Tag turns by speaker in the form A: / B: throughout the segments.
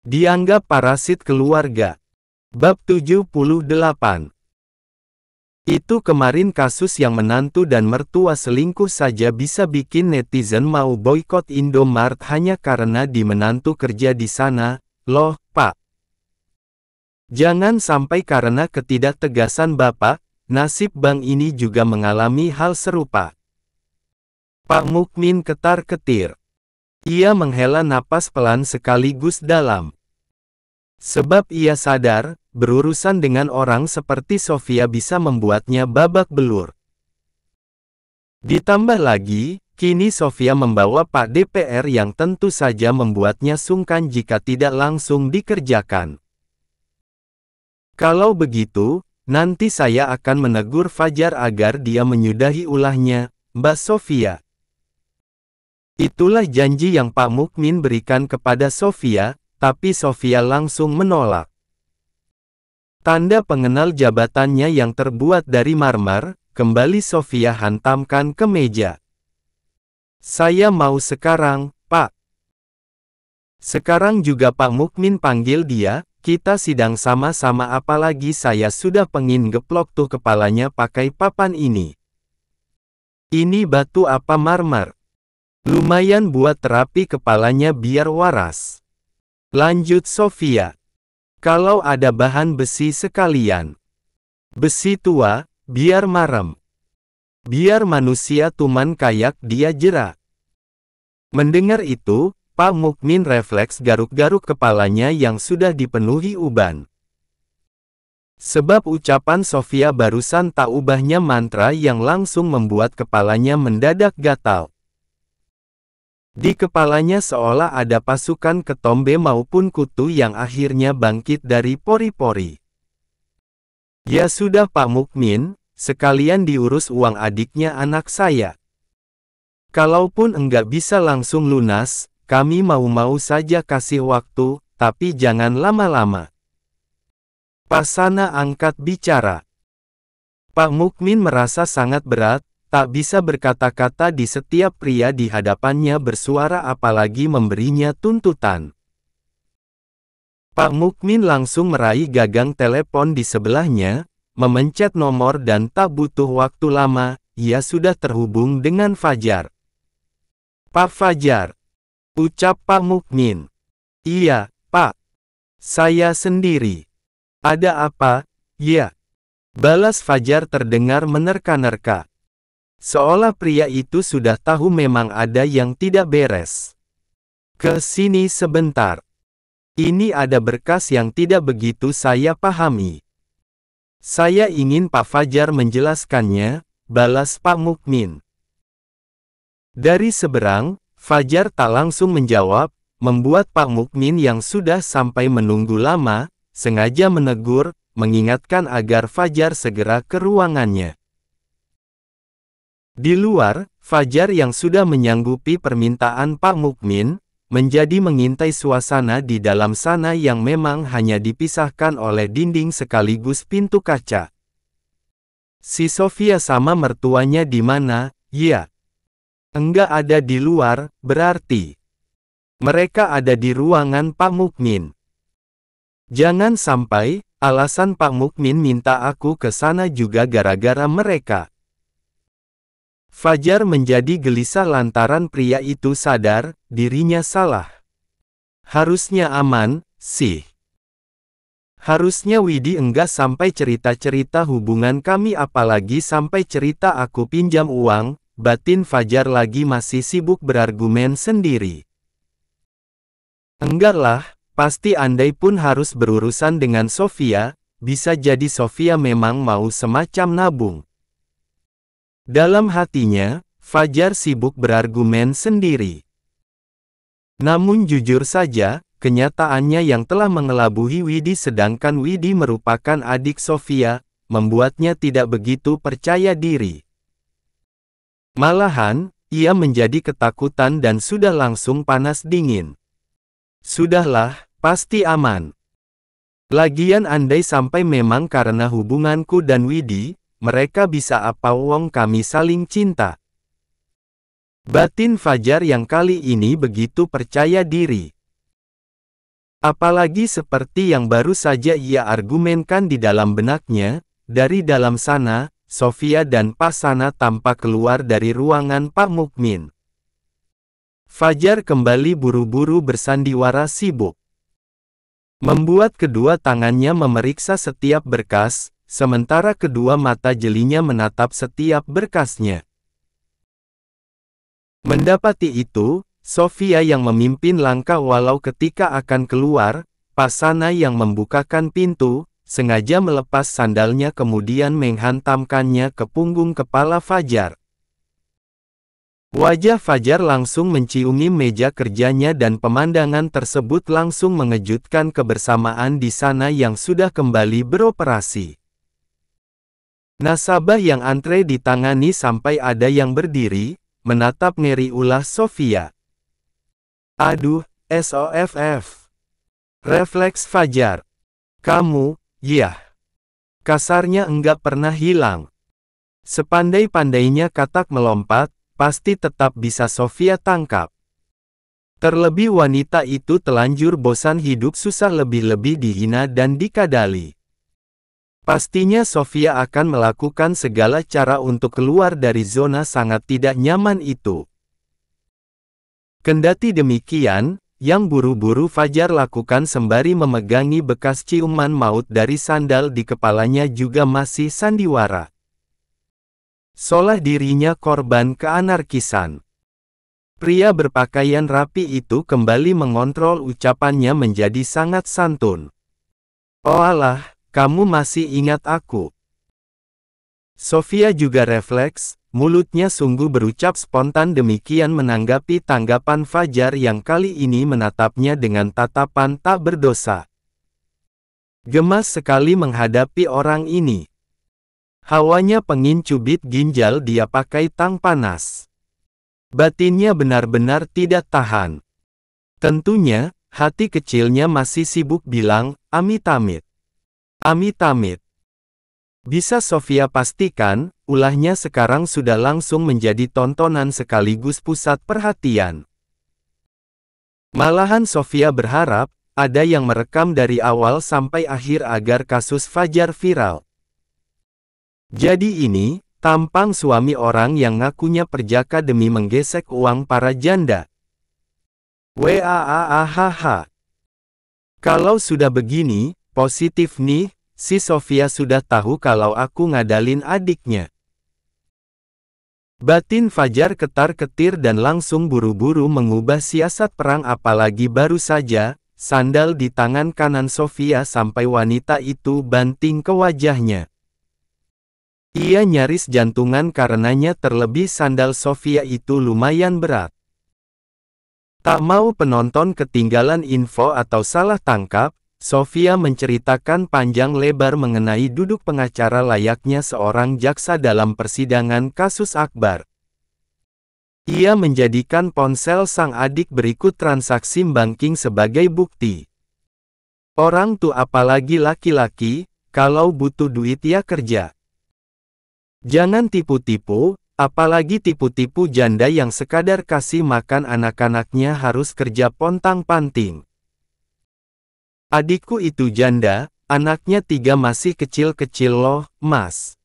A: Dianggap parasit keluarga. Bab 78. Itu kemarin kasus yang menantu dan mertua selingkuh saja bisa bikin netizen mau boikot Indomart hanya karena di menantu kerja di sana, loh, Pak. Jangan sampai karena ketidaktegasan Bapak, nasib bank ini juga mengalami hal serupa. Pak Mukmin ketar-ketir. Ia menghela napas pelan sekaligus dalam. Sebab ia sadar, berurusan dengan orang seperti Sofia bisa membuatnya babak belur. Ditambah lagi, kini Sofia membawa Pak DPR yang tentu saja membuatnya sungkan jika tidak langsung dikerjakan. Kalau begitu, nanti saya akan menegur Fajar agar dia menyudahi ulahnya, Mbak Sofia. Itulah janji yang Pak Mukmin berikan kepada Sofia, tapi Sofia langsung menolak. Tanda pengenal jabatannya yang terbuat dari marmer, kembali Sofia hantamkan ke meja. Saya mau sekarang, Pak. Sekarang juga Pak Mukmin panggil dia, kita sidang sama-sama apalagi saya sudah pengin geplok tuh kepalanya pakai papan ini. Ini batu apa marmer? Lumayan buat terapi kepalanya biar waras. Lanjut Sofia. Kalau ada bahan besi sekalian. Besi tua, biar marem. Biar manusia tuman kayak dia jera. Mendengar itu, Pak Mukmin refleks garuk-garuk kepalanya yang sudah dipenuhi uban. Sebab ucapan Sofia barusan tak ubahnya mantra yang langsung membuat kepalanya mendadak gatal. Di kepalanya seolah ada pasukan ketombe maupun kutu yang akhirnya bangkit dari pori-pori. Ya sudah Pak Mukmin, sekalian diurus uang adiknya anak saya. Kalaupun enggak bisa langsung lunas, kami mau-mau saja kasih waktu, tapi jangan lama-lama. Pak Sana angkat bicara. Pak Mukmin merasa sangat berat, tak bisa berkata-kata di setiap pria di hadapannya bersuara apalagi memberinya tuntutan. Pak Mukmin langsung meraih gagang telepon di sebelahnya, memencet nomor dan tak butuh waktu lama, ia sudah terhubung dengan Fajar. Pak Fajar. Ucap Pak Mukmin. Iya, Pak. Saya sendiri. Ada apa? Ya. Balas Fajar terdengar menerka-nerka. Seolah pria itu sudah tahu memang ada yang tidak beres. Ke sini sebentar. Ini ada berkas yang tidak begitu saya pahami. Saya ingin Pak Fajar menjelaskannya, balas Pak Mukmin. Dari seberang, Fajar tak langsung menjawab, membuat Pak Mukmin yang sudah sampai menunggu lama, sengaja menegur, mengingatkan agar Fajar segera ke ruangannya. Di luar, Fajar yang sudah menyanggupi permintaan Pak Mukmin, menjadi mengintai suasana di dalam sana yang memang hanya dipisahkan oleh dinding sekaligus pintu kaca. Si Sofia sama mertuanya di mana? Ya. Enggak ada di luar, berarti mereka ada di ruangan Pak Mukmin. Jangan sampai, alasan Pak Mukmin minta aku ke sana juga gara-gara mereka. Fajar menjadi gelisah lantaran pria itu sadar, dirinya salah. Harusnya aman, sih. Harusnya Widi enggak sampai cerita-cerita hubungan kami apalagi sampai cerita aku pinjam uang, batin Fajar lagi masih sibuk berargumen sendiri. Enggak lah, pasti andai pun harus berurusan dengan Sofia, bisa jadi Sofia memang mau semacam nabung. Dalam hatinya, Fajar sibuk berargumen sendiri. Namun jujur saja, kenyataannya yang telah mengelabuhi Widi sedangkan Widi merupakan adik Sofia, membuatnya tidak begitu percaya diri. Malahan, ia menjadi ketakutan dan sudah langsung panas dingin. Sudahlah, pasti aman. Lagian andai sampai memang karena hubunganku dan Widi, mereka bisa apa wong kami saling cinta. Batin Fajar yang kali ini begitu percaya diri. Apalagi seperti yang baru saja ia argumenkan di dalam benaknya, dari dalam sana, Sofia dan Pak Sana tampak keluar dari ruangan Pak Mukmin. Fajar kembali buru-buru bersandiwara sibuk. Membuat kedua tangannya memeriksa setiap berkas, sementara kedua mata jelinya menatap setiap berkasnya. Mendapati itu, Sofia yang memimpin langkah walau ketika akan keluar, Pak Sana yang membukakan pintu, sengaja melepas sandalnya kemudian menghantamkannya ke punggung kepala Fajar. Wajah Fajar langsung menciumi meja kerjanya dan pemandangan tersebut langsung mengejutkan kebersamaan di sana yang sudah kembali beroperasi. Nasabah yang antre ditangani sampai ada yang berdiri, menatap ngeri ulah Sofia. Aduh, SOFF. Refleks Fajar. Kamu, yah. Kasarnya enggak pernah hilang. Sepandai-pandainya katak melompat, pasti tetap bisa Sofia tangkap. Terlebih wanita itu telanjur bosan hidup susah lebih-lebih dihina dan dikadali. Pastinya Sofia akan melakukan segala cara untuk keluar dari zona sangat tidak nyaman itu. Kendati demikian, yang buru-buru Fajar lakukan sembari memegangi bekas ciuman maut dari sandal di kepalanya juga masih sandiwara. Seolah dirinya korban keanarkisan. Pria berpakaian rapi itu kembali mengontrol ucapannya menjadi sangat santun. Oh alah, kamu masih ingat aku. Sofia juga refleks, mulutnya sungguh berucap spontan demikian menanggapi tanggapan Fajar yang kali ini menatapnya dengan tatapan tak berdosa. Gemas sekali menghadapi orang ini. Hawanya pengin cubit ginjal dia pakai tang panas. Batinnya benar-benar tidak tahan. Tentunya, hati kecilnya masih sibuk bilang, amit-amit. Amit-amit. Bisa Sofia pastikan, ulahnya sekarang sudah langsung menjadi tontonan sekaligus pusat perhatian. Malahan Sofia berharap, ada yang merekam dari awal sampai akhir agar kasus Fajar viral. Jadi ini, tampang suami orang yang ngakunya perjaka demi menggesek uang para janda. Waahahaha. Kalau sudah begini, positif nih, si Sofia sudah tahu kalau aku ngadalin adiknya. Batin Fajar ketar-ketir dan langsung buru-buru mengubah siasat perang apalagi baru saja, sandal di tangan kanan Sofia sampai wanita itu banting ke wajahnya. Ia nyaris jantungan karenanya terlebih sandal Sofia itu lumayan berat. Tak mau penonton ketinggalan info atau salah tangkap, Sofia menceritakan panjang lebar mengenai duduk pengacara layaknya seorang jaksa dalam persidangan kasus Akbar. Ia menjadikan ponsel sang adik berikut transaksi banking sebagai bukti. Orang tuh apalagi laki-laki, kalau butuh duit ya kerja. Jangan tipu-tipu, apalagi tipu-tipu janda yang sekadar kasih makan anak-anaknya harus kerja pontang-panting. Adikku itu janda, anaknya 3 masih kecil-kecil loh, Mas.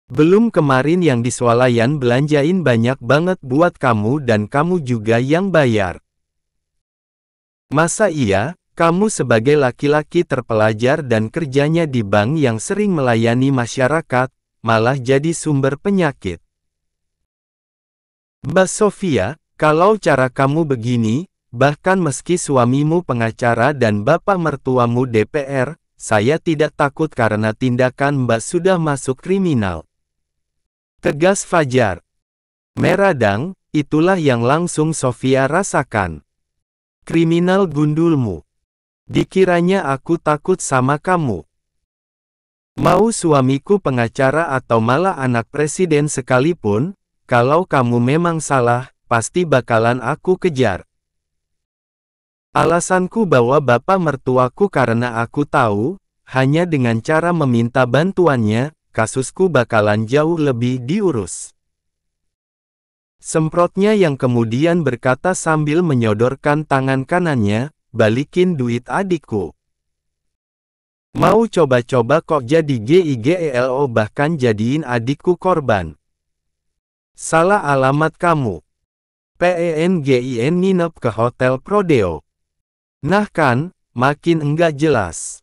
A: Belum kemarin yang di swalayan belanjain banyak banget buat kamu dan kamu juga yang bayar. Masa iya, kamu sebagai laki-laki terpelajar dan kerjanya di bank yang sering melayani masyarakat, malah jadi sumber penyakit. Mbak Sofia, kalau cara kamu begini, bahkan meski suamimu pengacara dan bapak mertuamu DPR, saya tidak takut karena tindakan Mbak sudah masuk kriminal. Tegas Fajar. Meradang, itulah yang langsung Sofia rasakan. Kriminal gundulmu. Dikiranya aku takut sama kamu. Mau suamiku pengacara atau malah anak presiden sekalipun, kalau kamu memang salah, pasti bakalan aku kejar. Alasanku bawa bapak mertuaku karena aku tahu, hanya dengan cara meminta bantuannya, kasusku bakalan jauh lebih diurus. Semprotnya yang kemudian berkata sambil menyodorkan tangan kanannya, balikin duit adikku. Mau coba-coba kok jadi GIGELO bahkan jadiin adikku korban. Salah alamat kamu. PENGIN nginep ke Hotel Prodeo. Nah kan, makin enggak jelas.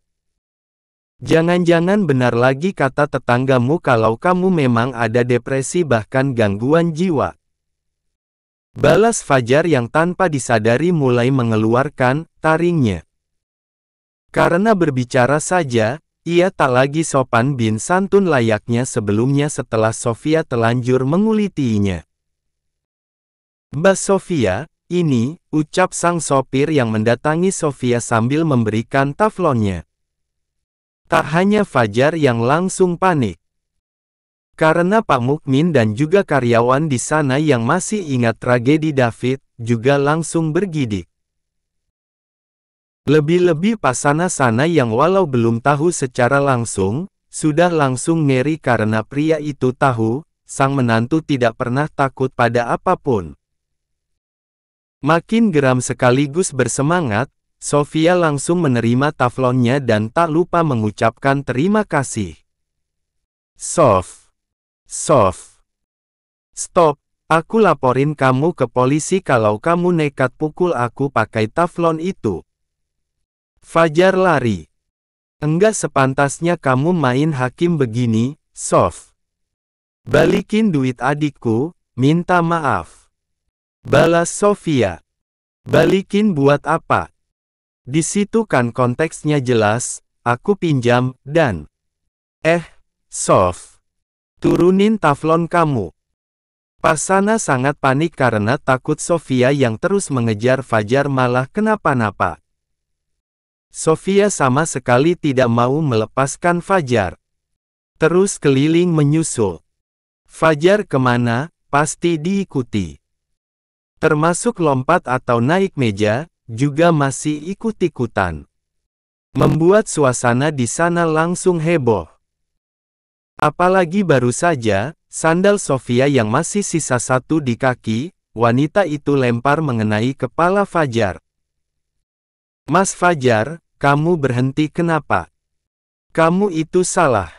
A: Jangan-jangan benar lagi kata tetanggamu kalau kamu memang ada depresi bahkan gangguan jiwa. Balas Fajar yang tanpa disadari mulai mengeluarkan taringnya. Karena berbicara saja, ia tak lagi sopan bin santun layaknya sebelumnya setelah Sofia telanjur mengulitinya. "Mbak Sofia, ini," ucap sang sopir yang mendatangi Sofia sambil memberikan taflonnya. Tak hanya Fajar yang langsung panik. Karena Pak Mukmin dan juga karyawan di sana yang masih ingat tragedi David, juga langsung bergidik. Lebih-lebih Pak Sana-Sana yang walau belum tahu secara langsung, sudah langsung ngeri karena pria itu tahu, sang menantu tidak pernah takut pada apapun. Makin geram sekaligus bersemangat, Sofia langsung menerima taflonnya dan tak lupa mengucapkan terima kasih. Sof, stop, aku laporin kamu ke polisi kalau kamu nekat pukul aku pakai taflon itu. Fajar lari. Enggak sepantasnya kamu main hakim begini, Sof. Balikin duit adikku, minta maaf. Balas Sofia. Balikin buat apa? Di situ kan konteksnya jelas, aku pinjam, dan... Sof. Turunin taflon kamu. Pak Sana sangat panik karena takut Sofia yang terus mengejar Fajar malah kenapa-napa. Sofia sama sekali tidak mau melepaskan Fajar. Terus keliling menyusul. Fajar kemana, pasti diikuti. Termasuk lompat atau naik meja, juga masih ikut-ikutan. Membuat suasana di sana langsung heboh. Apalagi baru saja, sandal Sofia yang masih sisa satu di kaki, wanita itu lempar mengenai kepala Fajar. Mas Fajar, kamu berhenti kenapa? Kamu itu salah.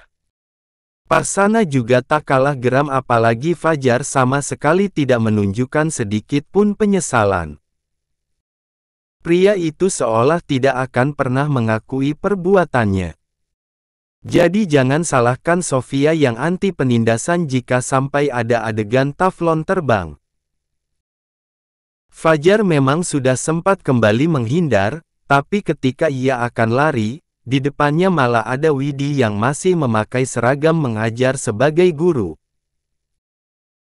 A: Pak Sana juga tak kalah geram apalagi Fajar sama sekali tidak menunjukkan sedikit pun penyesalan. Pria itu seolah tidak akan pernah mengakui perbuatannya. Jadi jangan salahkan Sofia yang anti penindasan jika sampai ada adegan taflon terbang. Fajar memang sudah sempat kembali menghindar, tapi ketika ia akan lari, di depannya malah ada Widi yang masih memakai seragam mengajar sebagai guru.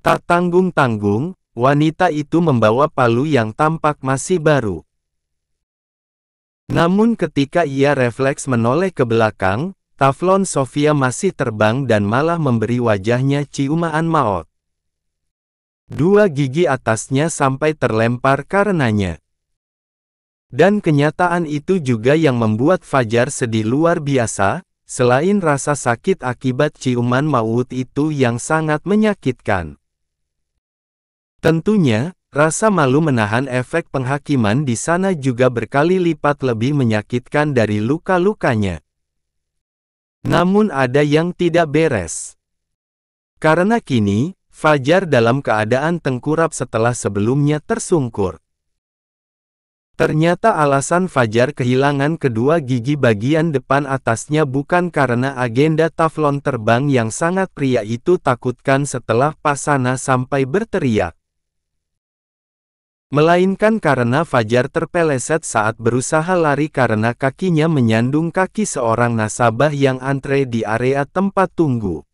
A: Tak tanggung-tanggung, wanita itu membawa palu yang tampak masih baru. Namun ketika ia refleks menoleh ke belakang, taflon Sofia masih terbang dan malah memberi wajahnya ciuman maut. Dua gigi atasnya sampai terlempar karenanya. Dan kenyataan itu juga yang membuat Fajar sedih luar biasa, selain rasa sakit akibat ciuman maut itu yang sangat menyakitkan. Tentunya, rasa malu menahan efek penghakiman di sana juga berkali lipat lebih menyakitkan dari luka-lukanya. Namun ada yang tidak beres. Karena kini, Fajar dalam keadaan tengkurap setelah sebelumnya tersungkur. Ternyata alasan Fajar kehilangan kedua gigi bagian depan atasnya bukan karena agenda taflon terbang yang sangat pria itu takutkan setelah Pak Sana sampai berteriak. Melainkan karena Fajar terpeleset saat berusaha lari karena kakinya menyandung kaki seorang nasabah yang antre di area tempat tunggu.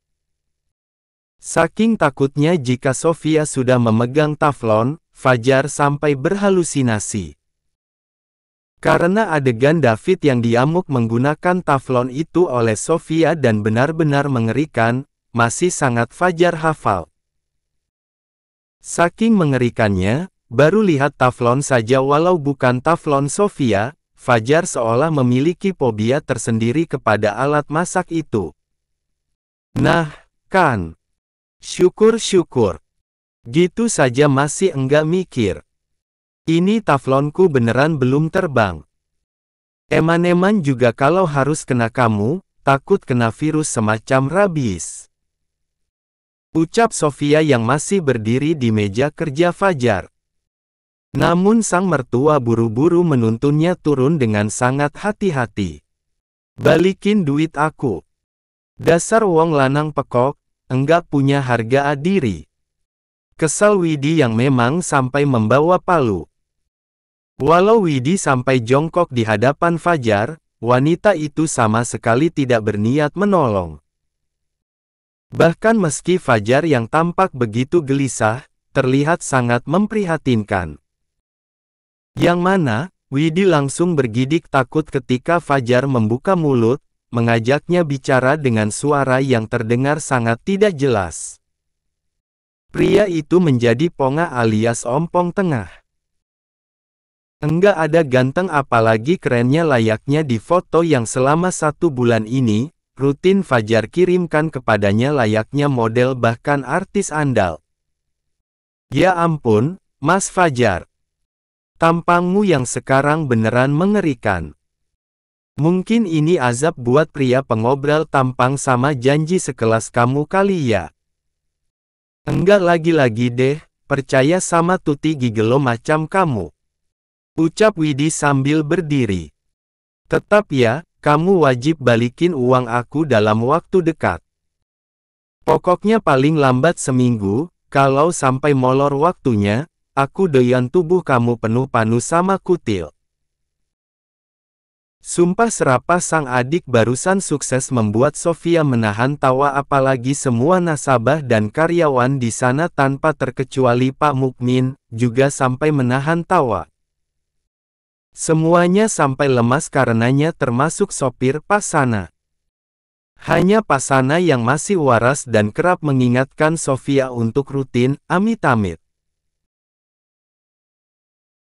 A: Saking takutnya jika Sofia sudah memegang taflon, Fajar sampai berhalusinasi. Karena adegan David yang diamuk menggunakan taflon itu oleh Sofia dan benar-benar mengerikan, masih sangat Fajar hafal. Saking mengerikannya, baru lihat taflon saja walau bukan taflon Sofia, Fajar seolah memiliki fobia tersendiri kepada alat masak itu. Nah, kan. Syukur-syukur. Gitu saja masih enggak mikir. Ini taflonku beneran belum terbang. Eman-eman juga kalau harus kena kamu, takut kena virus semacam rabies. Ucap Sofia yang masih berdiri di meja kerja Fajar. Namun sang mertua buru-buru menuntunnya turun dengan sangat hati-hati. Balikin duit aku. Dasar wong lanang pekok, enggak punya harga diri. Kesal Widi yang memang sampai membawa palu. Walau Widi sampai jongkok di hadapan Fajar, wanita itu sama sekali tidak berniat menolong. Bahkan meski Fajar yang tampak begitu gelisah, terlihat sangat memprihatinkan. Yang mana, Widi langsung bergidik takut ketika Fajar membuka mulut, mengajaknya bicara dengan suara yang terdengar sangat tidak jelas. Pria itu menjadi ponga alias ompong tengah. Enggak ada ganteng apalagi kerennya layaknya di foto yang selama 1 bulan ini, rutin Fajar kirimkan kepadanya layaknya model bahkan artis andal. Ya ampun, Mas Fajar. Tampangmu yang sekarang beneran mengerikan. Mungkin ini azab buat pria pengobrol tampang sama janji sekelas kamu kali ya. Enggak lagi-lagi deh, percaya sama tuti gigelo macam kamu. Ucap Widi sambil berdiri. Tetap ya, kamu wajib balikin uang aku dalam waktu dekat. Pokoknya paling lambat seminggu, kalau sampai molor waktunya, aku doyan tubuh kamu penuh panu sama kutil. Sumpah serapah sang adik barusan sukses membuat Sofia menahan tawa apalagi semua nasabah dan karyawan di sana tanpa terkecuali Pak Mukmin, juga sampai menahan tawa. Semuanya sampai lemas karenanya termasuk sopir Pasana. Hanya Pasana yang masih waras dan kerap mengingatkan Sofia untuk rutin, amit-amit.